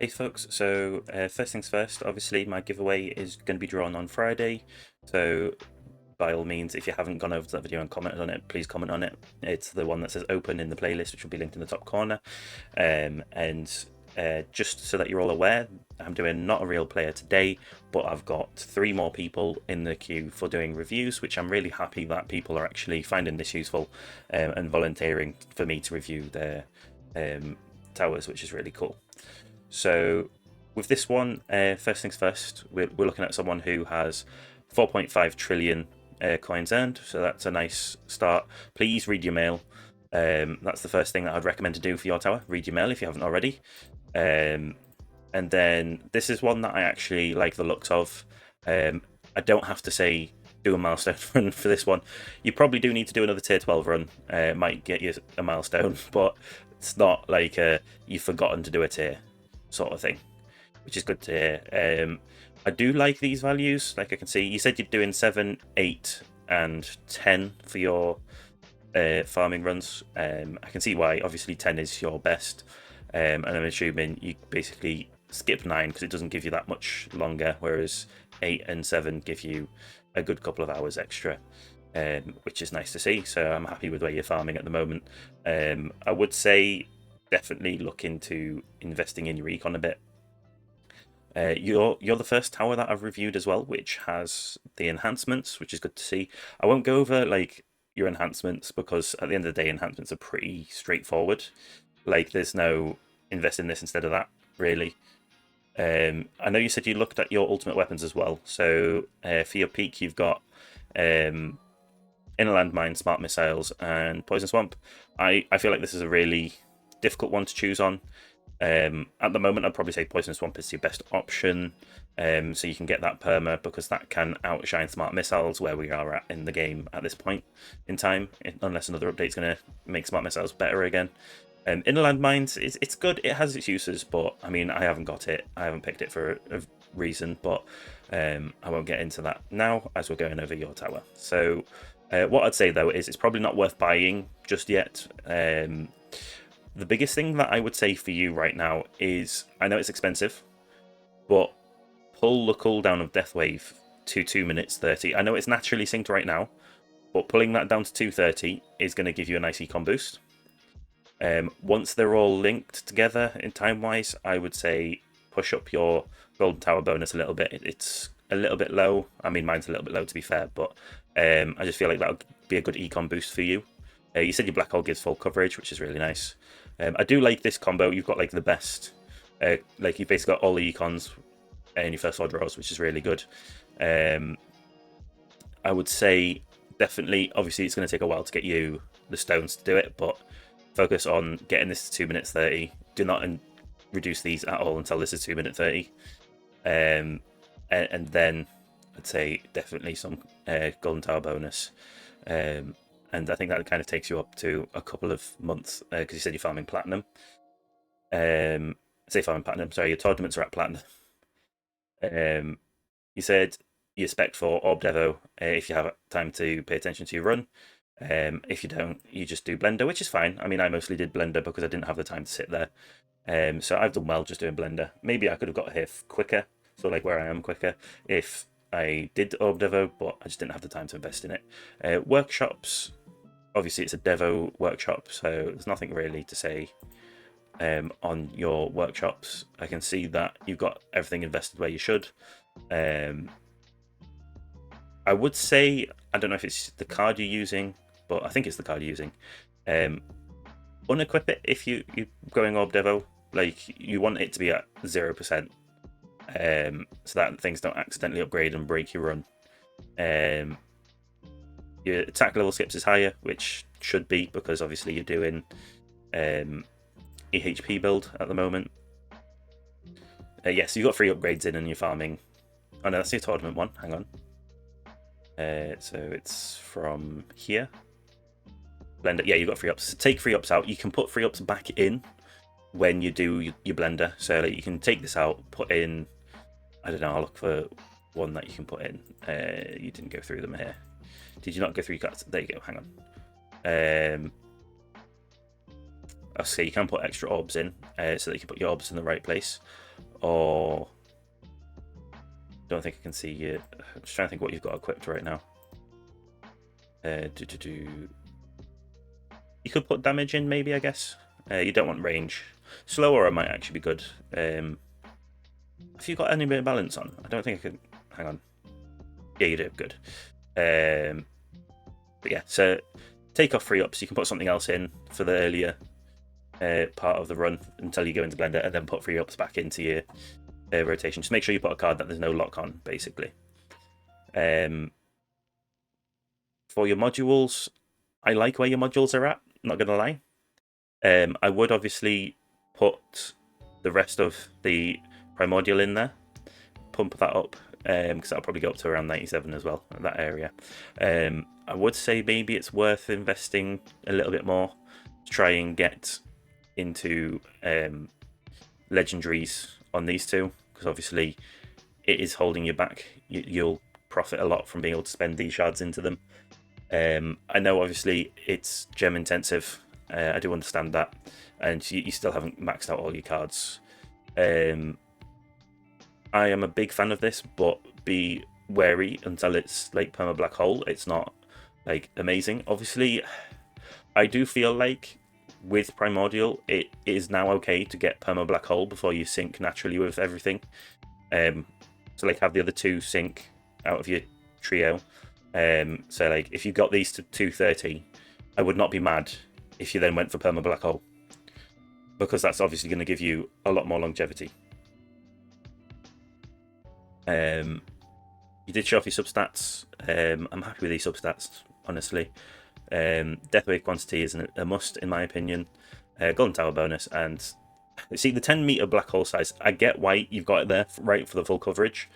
Hey folks, so first things first, obviously my giveaway is going to be drawn on Friday, so by all means, if you haven't gone over to that video and commented on it, please comment on it. It's the one that says open in the playlist, which will be linked in the top corner. And just so that you're all aware, I'm doing not a real player today, but I've got 3 more people in the queue for doing reviews, which I'm really happy that people are actually finding this useful and volunteering for me to review their towers, which is really cool. So with this one, first things first, we're looking at someone who has 4.5 trillion coins earned, so that's a nice start. Please read your mail. That's the first thing that I'd recommend to do for your tower. Read your mail if you haven't already. And then this is one that I actually like the looks of. I don't have to say do a milestone run for this one. You probably do need to do another tier 12 run. It might get you a milestone, but it's not like you've forgotten to do a tier sort of thing, which is good to hear. I do like these values. Like I can see, you said you're doing 7, 8, and 10 for your farming runs. I can see why. Obviously, 10 is your best, and I'm assuming you basically skip 9 because it doesn't give you that much longer, whereas 8 and 7 give you a good couple of hours extra. Which is nice to see. So I'm happy with where you're farming at the moment. I would say definitely look into investing in your econ a bit. You're the first tower that I've reviewed as well, which has the enhancements, which is good to see. I won't go over like your enhancements because at the end of the day, enhancements are pretty straightforward. Like there's no invest in this instead of that, really. I know you said you looked at your ultimate weapons as well. So for your peak, you've got Inner Landmine, Smart Missiles, and Poison Swamp. I feel like this is a really difficult one to choose on. At the moment, I'd probably say Poison Swamp is your best option, so you can get that perma because that can outshine Smart Missiles where we are at in the game at this point in time, unless another update's going to make Smart Missiles better again. Inner Landmines, it's good, it has its uses, but I mean, I haven't got it, I haven't picked it for a reason, but I won't get into that now as we're going over your tower. So what I'd say though is it's probably not worth buying just yet. The biggest thing that I would say for you right now is I know it's expensive, but pull the cooldown of Death Wave to 2 minutes 30. I know it's naturally synced right now, but pulling that down to 2:30 is going to give you a nice econ boost. Once they're all linked together in time wise, I would say push up your Golden Tower bonus a little bit. It's a little bit low. I mean, mine's a little bit low to be fair, but I just feel like that would be a good econ boost for you. You said your Black Hole gives full coverage, which is really nice. I do like this combo. You've got like the best, like you've basically got all the econs in your first 4 draws, which is really good. I would say definitely, obviously, it's going to take a while to get you the stones to do it, but focus on getting this to 2 minutes 30. Do not reduce these at all until this is 2 minute 30. And then I'd say definitely some Golden Tower bonus. And I think that kind of takes you up to a couple of months because you said you're farming platinum. Say farming platinum, sorry, your tournaments are at platinum. You said you spec for Orb Devo if you have time to pay attention to your run. If you don't, you just do Blender, which is fine. I mean, I mostly did Blender because I didn't have the time to sit there. So I've done well just doing Blender. Maybe I could have got here quicker, so like where I am quicker, if I did Orb Devo, but I just didn't have the time to invest in it. Workshops, obviously it's a Devo workshop, so there's nothing really to say on your workshops. I can see that you've got everything invested where you should. I would say, I don't know if it's the card you're using, but I think it's the card you're using. Unequip it if you're going Orb Devo. Like, you want it to be at 0%, so that things don't accidentally upgrade and break your run. Your attack level skips is higher, which should be because obviously you're doing EHP build at the moment. Yes, you've got 3 upgrades in and you're farming. Oh no, that's your tournament one. Hang on. So it's from here. Blender, yeah, you've got 3 ups. Take 3 ups out. You can put 3 ups back in when you do your blender. So like, you can take this out, put in, I don't know, I'll look for one that you can put in. You didn't go through them here. Did you not go through your cards? There you go, hang on. I'll say you can put extra orbs in so that you can put your orbs in the right place. or don't think I can see you. I'm just trying to think what you've got equipped right now. You could put damage in, maybe, I guess. You don't want range. Slower it might actually be good. Have you got any bit of balance on? I don't think I can. Hang on. Yeah, you do. Good. But yeah, so take off 3 ups. You can put something else in for the earlier part of the run until you go into Blender, and then put 3 ups back into your rotation. Just make sure you put a card that there's no lock on, basically. For your modules, I like where your modules are at, not gonna lie. I would obviously put the rest of the primordial in there, pump that up, because that'll probably go up to around 97 as well, in that area. I would say maybe it's worth investing a little bit more to try and get into legendaries on these two, because obviously it is holding you back. You'll profit a lot from being able to spend these shards into them. I know obviously it's gem intensive, I do understand that, and you still haven't maxed out all your cards. I am a big fan of this, but be wary until it's like perma black hole. It's not like amazing. Obviously, I do feel like with primordial, it is now okay to get perma black hole before you sync naturally with everything. So like have the other 2 sync out of your trio. So like if you got these to 230, I would not be mad if you then went for perma black hole, because that's obviously going to give you a lot more longevity. You did show off your substats. I'm happy with these substats, honestly. Death wave quantity is a must in my opinion. Golden tower bonus, and see the 10-meter black hole size. I get why you've got it there, right, for the full coverage.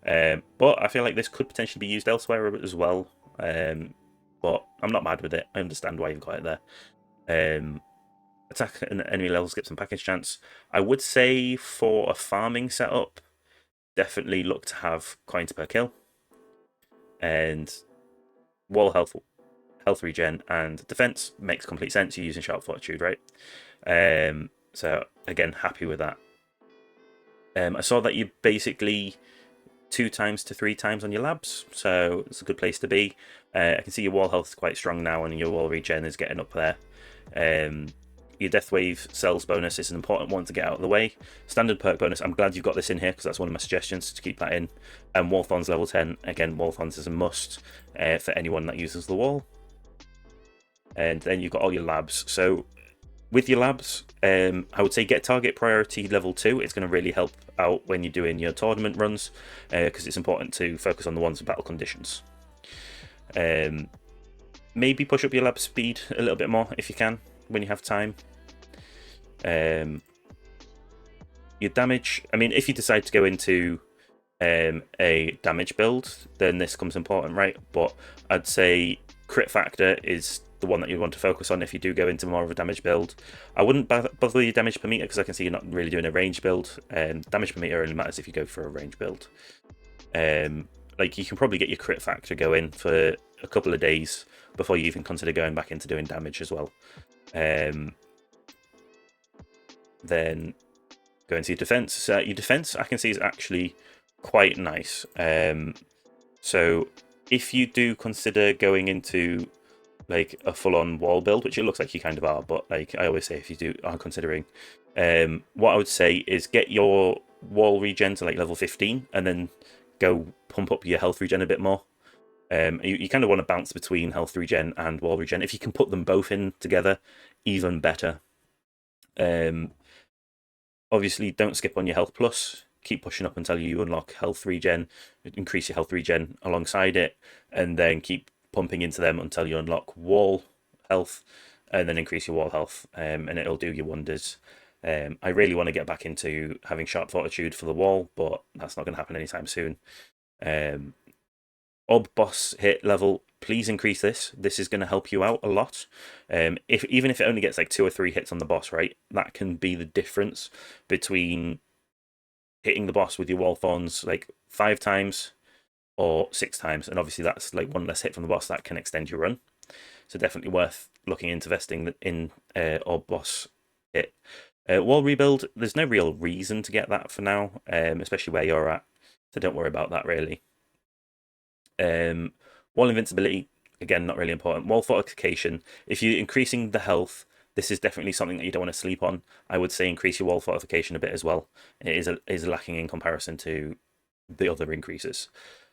But I feel like this could potentially be used elsewhere as well. But I'm not mad with it. I understand why you've got it there. Attack and enemy levels, get some package chance. I would say for a farming setup, definitely look to have coins per kill. And wall health regen, and defense makes complete sense. You're using sharp fortitude, right? So again, happy with that. I saw that you basically 2 times to 3 times on your labs, so it's a good place to be. I can see your wall health is quite strong now, and your wall regen is getting up there. Your death wave cells bonus is an important one to get out of the way. Standard perk bonus, I'm glad you've got this in here, because that's one of my suggestions to keep that in. And wall thorns level 10, again, wall thorns is a must for anyone that uses the wall. And then you've got all your labs. So with your labs, I would say get target priority level 2. It's going to really help out when you're doing your tournament runs, because it's important to focus on the ones with battle conditions. Maybe push up your lab speed a little bit more if you can, when you have time. Your damage, I mean, if you decide to go into a damage build, then this comes important, right? But I'd say crit factor is the one that you want to focus on if you do go into more of a damage build. I wouldn't bother your damage per meter, because I can see you're not really doing a range build. Damage per meter only matters if you go for a range build. Like you can probably get your crit factor going for a couple of days before you even consider going back into doing damage as well. Then go into your defense. So your defense I can see is actually quite nice. So if you do consider going into like a full-on wall build, which it looks like you kind of are, but like I always say, if you are considering, what I would say is get your wall regen to like level 15, and then go pump up your health regen a bit more. You kind of want to bounce between health regen and wall regen. If you can put them both in together, even better. Obviously, don't skip on your health plus. Keep pushing up until you unlock health regen, increase your health regen alongside it, and then keep pumping into them until you unlock wall health, and then increase your wall health, and it'll do you wonders. I really want to get back into having sharp fortitude for the wall, but that's not going to happen anytime soon. Ob boss hit level, please increase this. This is going to help you out a lot. Even if it only gets like 2 or 3 hits on the boss, right? That can be the difference between hitting the boss with your wall thorns like 5 times or 6 times, and obviously that's like 1 less hit from the boss. That can extend your run, so definitely worth looking into investing in Orb boss hit. Wall rebuild, there's no real reason to get that for now, especially where you're at. So don't worry about that really. Wall invincibility, again, not really important. Wall fortification, if you're increasing the health, this is definitely something that you don't want to sleep on. I would say increase your wall fortification a bit as well. It is lacking in comparison to the other increases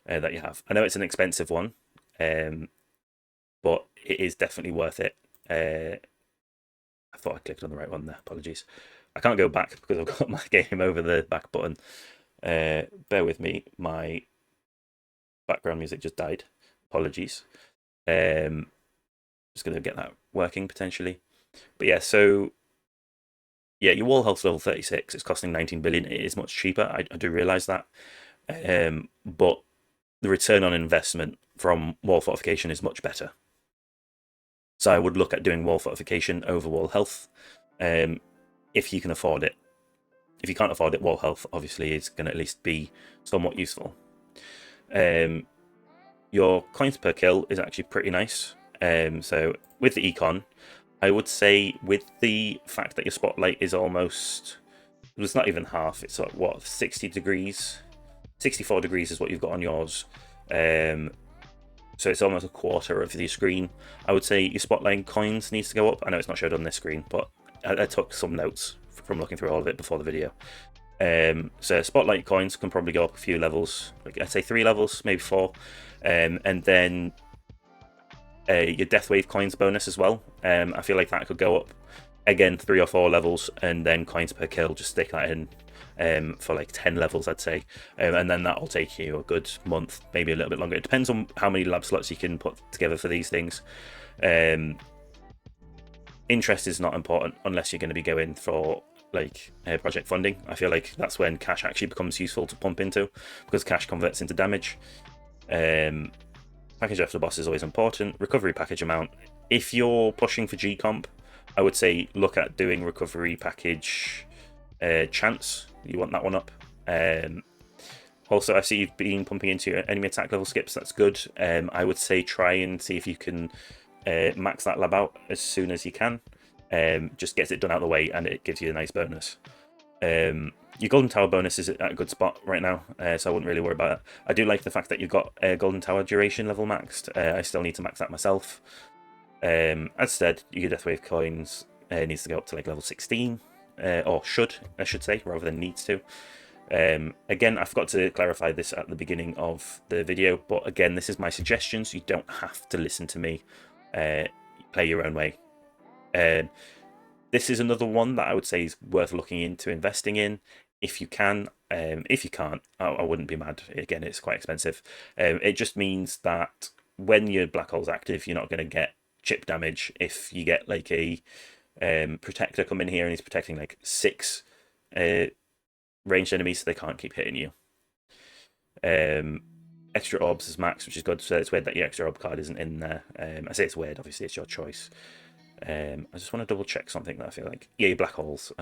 that you have. I know it's an expensive one, um, but it is definitely worth it. I thought I clicked on the right one there. Apologies. I can't go back because I've got my game over the back button. Bear with me. My background music just died. Apologies. Just going to get that working potentially. But yeah, so yeah, your wall health level 36. It's costing 19 billion. It is much cheaper. I do realize that. But the return on investment from wall fortification is much better. So I would look at doing wall fortification over wall health, if you can afford it. If you can't afford it, wall health obviously is going to at least be somewhat useful. Your coins per kill is actually pretty nice. So with the econ, I would say with the fact that your spotlight is almost, it's not even half, it's like what, 60 degrees? 64 degrees is what you've got on yours. So it's almost a quarter of the screen. I would say your spotlight coins needs to go up. I know it's not showed on this screen, but I took some notes from looking through all of it before the video. So spotlight coins can probably go up a few levels, like I'd say 3 levels, maybe 4. And then your death wave coins bonus as well. I feel like that could go up again 3 or 4 levels, and then coins per kill, just stick that in for like 10 levels, I'd say. And then that'll take you a good month, maybe a little bit longer. It depends on how many lab slots you can put together for these things. Interest is not important unless you're going to be going for like project funding. I feel like that's when cash actually becomes useful to pump into, because cash converts into damage. Package after boss is always important. Recovery package amount. If you're pushing for G comp, I would say look at doing recovery package chance. You want that one up. Also, I see you've been pumping into your enemy attack level skips. That's good. I would say try and see if you can max that lab out as soon as you can. Just gets it done out of the way, and it gives you a nice bonus. Your Golden Tower bonus is at a good spot right now, so I wouldn't really worry about it. I do like the fact that you've got Golden Tower duration level maxed. I still need to max that myself. As said, your Death Wave coins needs to go up to like level 16, or should, I should say, rather than needs to. Again, I forgot to clarify this at the beginning of the video, but again, this is my suggestions. You don't have to listen to me. Play your own way. This is another one that I would say is worth looking into investing in if you can. If you can't, I wouldn't be mad. Again, it's quite expensive. It just means that when your black hole's active, you're not going to get chip damage if you get like a protector come in here and he's protecting like 6 ranged enemies, so they can't keep hitting you. Extra orbs is max, which is good. So it's weird that your extra orb card isn't in there. I say it's weird, obviously it's your choice. I just want to double check something that I feel like, yeah, your black holes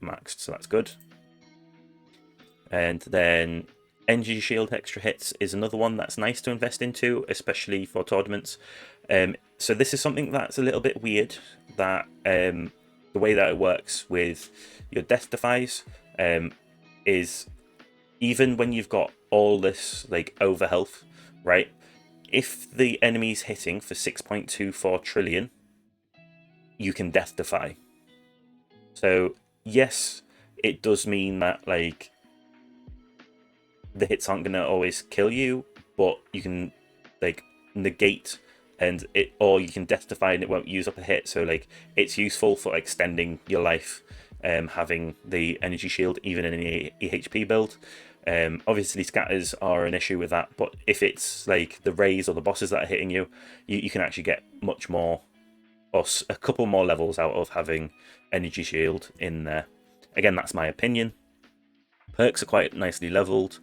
maxed, so that's good. And then energy shield extra hits is another one that's nice to invest into, especially for tournaments. So this is something that's a little bit weird, that the way that it works with your death defies is even when you've got all this like over health, right? If the enemy's hitting for 6.24 trillion, you can death defy. So yes, it does mean that like the hits aren't gonna always kill you, but you can like negate and it, or you can death defy and it won't use up a hit. So like it's useful for extending your life, having the energy shield even in an EHP build. Obviously scatters are an issue with that, but if it's like the rays or the bosses that are hitting you, you can actually get much more, or a couple more levels out of having energy shield in there. Again, that's my opinion. Perks are quite nicely leveled.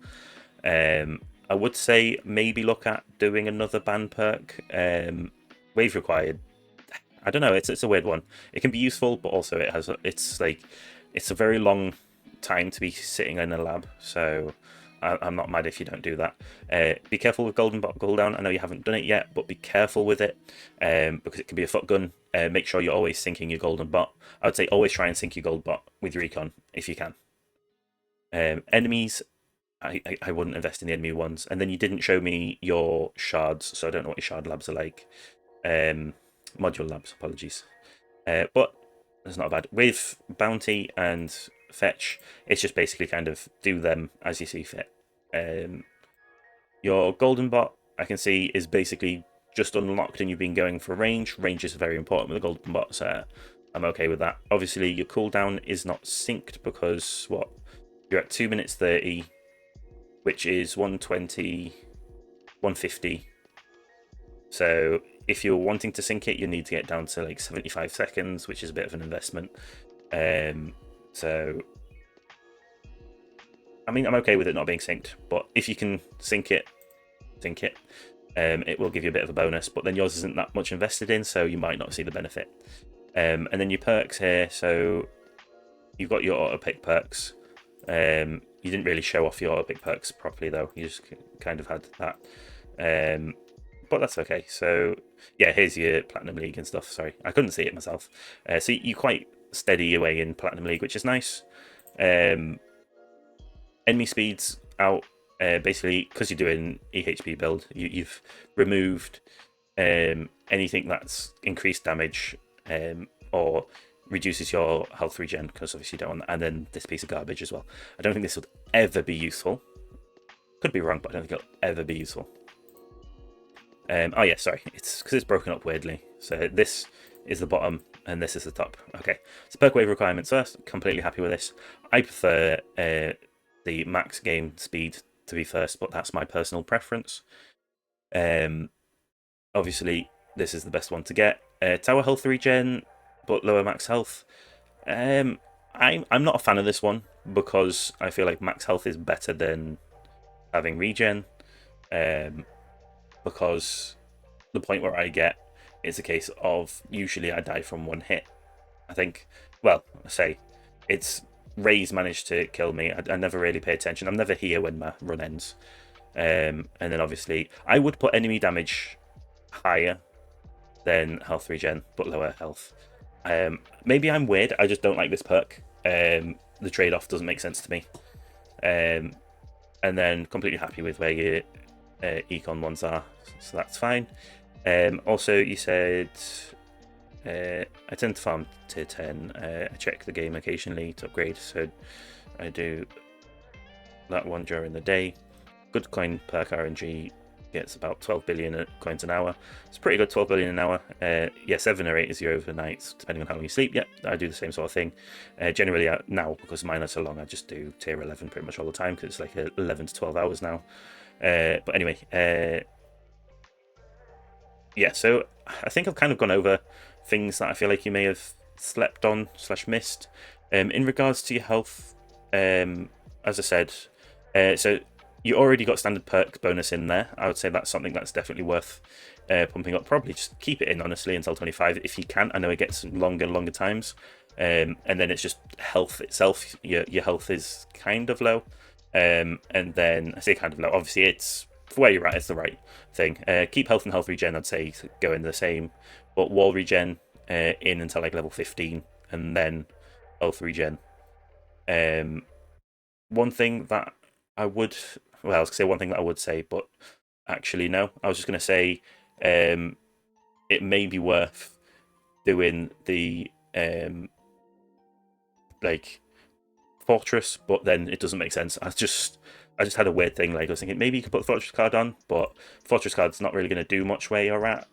I would say maybe look at doing another ban perk. Wave required. I don't know. It's a weird one. It can be useful, but also it's a very long time to be sitting in a lab. So I'm not mad if you don't do that. Be careful with golden bot cooldown. I know you haven't done it yet, but be careful with it because it can be a foot gun. Make sure you're always syncing your golden bot. I would say always try and sync your gold bot with recon if you can. Enemies, I wouldn't invest in the enemy ones. And then you didn't show me your shards, so I don't know what your shard labs are like. Module labs, apologies. But that's not bad. With bounty and fetch, it's just basically kind of do them as you see fit. Your golden bot, I can see, is basically just unlocked and you've been going for range. Range is very important with the golden bot, so I'm okay with that. Obviously, your cooldown is not synced because what? You're at 2 minutes 30, which is 120, 150. So if you're wanting to sync it, you need to get down to like 75 seconds, which is a bit of an investment. So, I mean, I'm okay with it not being synced, but if you can sync it, sync it. It will give you a bit of a bonus, but then yours isn't that much invested in, so you might not see the benefit. And then your perks here, so you've got your auto pick perks. You didn't really show off your auto pick perks properly though. You just kind of had that. But that's okay. So yeah, here's your Platinum League and stuff. Sorry, I couldn't see it myself. So you quite steady away in Platinum League, which is nice. Enemy speeds out. Basically, because you're doing EHP build, you've removed anything that's increased damage or reduces your health regen, because obviously you don't want that. And then this piece of garbage as well. I don't think this would ever be useful. Could be wrong, but I don't think it'll ever be useful. Oh yeah, sorry, it's because it's broken up weirdly. So this is the bottom and this is the top. Okay, so perk wave requirements first. Completely happy with this. I prefer the max game speed to be first, but that's my personal preference. Obviously, this is the best one to get. Tower health regen, but lower max health. I'm not a fan of this one because I feel like max health is better than having regen. Because the point where I get is a case of usually I die from one hit. I think, well, I say it's Ray's managed to kill me. I never really pay attention. I'm never here when my run ends. And then obviously I would put enemy damage higher than health regen, but lower health. Maybe I'm weird. I just don't like this perk. The trade-off doesn't make sense to me. And then completely happy with where your econ ones are, so that's fine. Also, you said I tend to farm tier 10. I check the game occasionally to upgrade, so I do that one during the day. Good coin perk RNG gets about 12 billion coins an hour. It's pretty good, 12 billion an hour. Yeah, 7 or 8 is your overnights, depending on how long you sleep. Yeah, I do the same sort of thing. Generally, now, because mine are so long, I just do tier 11 pretty much all the time, because it's like 11 to 12 hours now. But anyway, yeah, so I think I've kind of gone over things that I feel like you may have slept on / missed. In regards to your health, as I said, so you already got standard perk bonus in there. I would say that's something that's definitely worth pumping up. Probably just keep it in, honestly, until 25 if you can. I know it gets longer and longer times. And then it's just health itself. Your health is kind of low. And then I say kind of low. Obviously, it's for where you're at. It's the right thing. Keep health and health regen. I'd say go in the same, but wall regen in until like level 15, and then health regen. One thing that I would, well, I was gonna say one thing that I would say, but actually no. I was just gonna say it may be worth doing the like fortress, but then it doesn't make sense. I just had a weird thing. Like I was thinking maybe you could put the fortress card on, but fortress card's not really going to do much where you're at.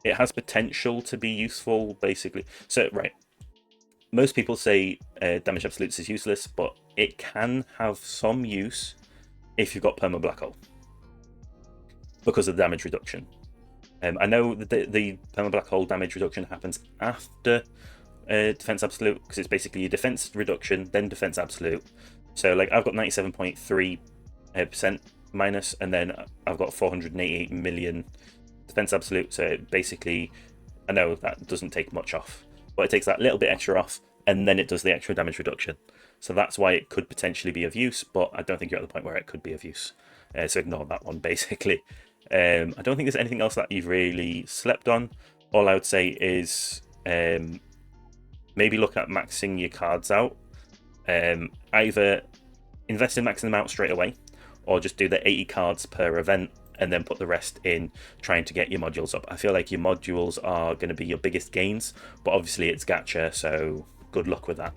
It has potential to be useful, basically. So right, most people say damage absolutes is useless, but it can have some use if you've got perma black hole because of the damage reduction. I know that the perma black hole damage reduction happens after defense absolute, because it's basically your defense reduction then defense absolute. So like I've got 97.3% minus, and then I've got 488 million defense absolute. So basically, I know that doesn't take much off, but it takes that little bit extra off, and then it does the extra damage reduction. So that's why it could potentially be of use, but I don't think you're at the point where it could be of use. So ignore that one, basically. I don't think there's anything else that you've really slept on. All I would say is maybe look at maxing your cards out. Either invest in maxing them out straight away, or just do the 80 cards per event and then put the rest in trying to get your modules up. I feel like your modules are going to be your biggest gains, but obviously it's gacha, so good luck with that.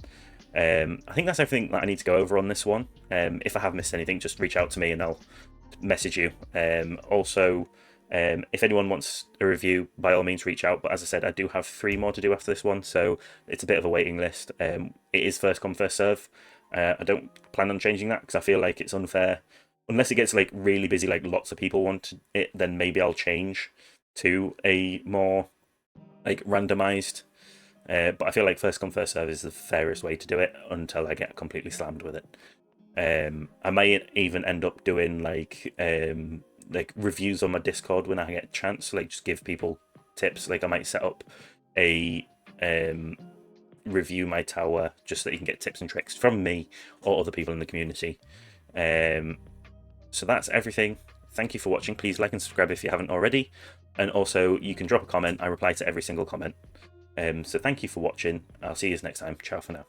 I think that's everything that I need to go over on this one. If I have missed anything, just reach out to me and I'll message you. Also, if anyone wants a review, by all means reach out. But as I said, I do have 3 more to do after this one, so it's a bit of a waiting list. It is first come, first serve. I don't plan on changing that because I feel like it's unfair. Unless it gets like really busy, like lots of people want it, then maybe I'll change to a more like randomized. But I feel like first come, first serve is the fairest way to do it until I get completely slammed with it. I might even end up doing like reviews on my Discord when I get a chance, like just give people tips. Like I might set up a review my tower just so that you can get tips and tricks from me or other people in the community. So that's everything. Thank you for watching. Please like and subscribe if you haven't already, and also you can drop a comment. I reply to every single comment. So thank you for watching. I'll see you next time. Ciao for now.